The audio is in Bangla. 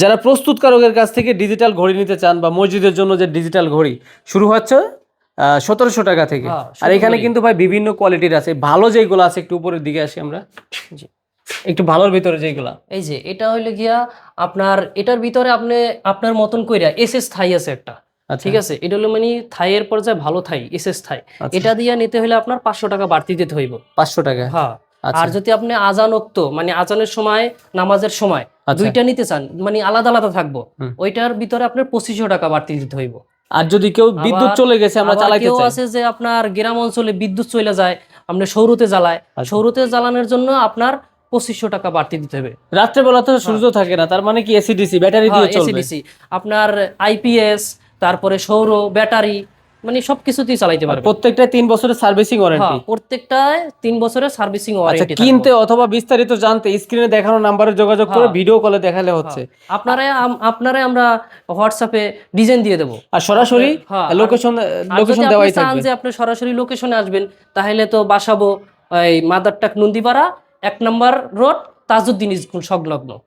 যারা প্রস্তুতকারকের কাছ থেকে ডিজিটাল ঘড়ি নিতে চান বা মসজিদের জন্য যে ডিজিটাল ঘড়ি শুরু হচ্ছে 1700 টাকা থেকে। আর এখানে কিন্তু ভাই বিভিন্ন কোয়ালিটির আছে, ভালো যেগুলো আছে একটু উপরের দিকে আসি আমরা, একটু ভালোর ভিতরে যেগুলা। এই যে এটা হইলে গিয়া আপনার এটার ভিতরে আপনি আপনার মতন কইরা এসএস থাই আছে একটা, ঠিক আছে, এটা হলো মানে থাইয়ের পর্যায়ে ভালো থাই, এসএস থাই, এটা দিয়ে নিতে হলে আপনার 500 টাকা বাড়তি দিতে হইব। 500 টাকা? হ্যাঁ। আর যদি আপনি আজানোক্ত মানে আজানের সময় নামাজের সময় দুইটা নিতে চান, মানে আলাদা আলাদা থাকবো, ওইটার ভিতরে আপনার 2500 টাকা বাড়তি দিতে হইব। আর যদি কেউ বিদ্যুৎ চলে গেছে আমরা চালাইতে কেউ চাই, আছে যে আপনার গ্রাম অঞ্চলে বিদ্যুৎ চলে যায়, আপনি সৌরতে জ্বালায়, সৌরতে জ্বালানোর জন্য আপনার 2500 টাকা বাড়তি দিতে হবে। রাত্রে বেলা তো সূর্য থাকে না, তার মানে কি এসিডিসি ব্যাটারি দিয়ে চলবে? এসিডিসি আপনার আইপিএস, তারপরে সৌর ব্যাটারি, মানে সবকিছুতেই চালাইতে পারবে। প্রত্যেকটা 3 বছরের সার্ভিসিং ওয়ারেন্টি। প্রত্যেকটায় 3 বছরের সার্ভিসিং ওয়ারেন্টি। কিনতে অথবা বিস্তারিত জানতে স্ক্রিনে দেখানো নম্বরে যোগাযোগ করে ভিডিও কলে দেখালে হচ্ছে। আপনারা আমরা হোয়াটসঅ্যাপে ডিজাইন দিয়ে দেব, আর সরাসরি লোকেশন দেওয়াই থাকবে। যে আপনি সরাসরি লোকেশনে আসবেন, তাহলে তো বাসাবো এই মাদারটাক নন্দীপাড়া 1 নম্বর রোড, তাজউদ্দিন স্কুল সংলগ্ন।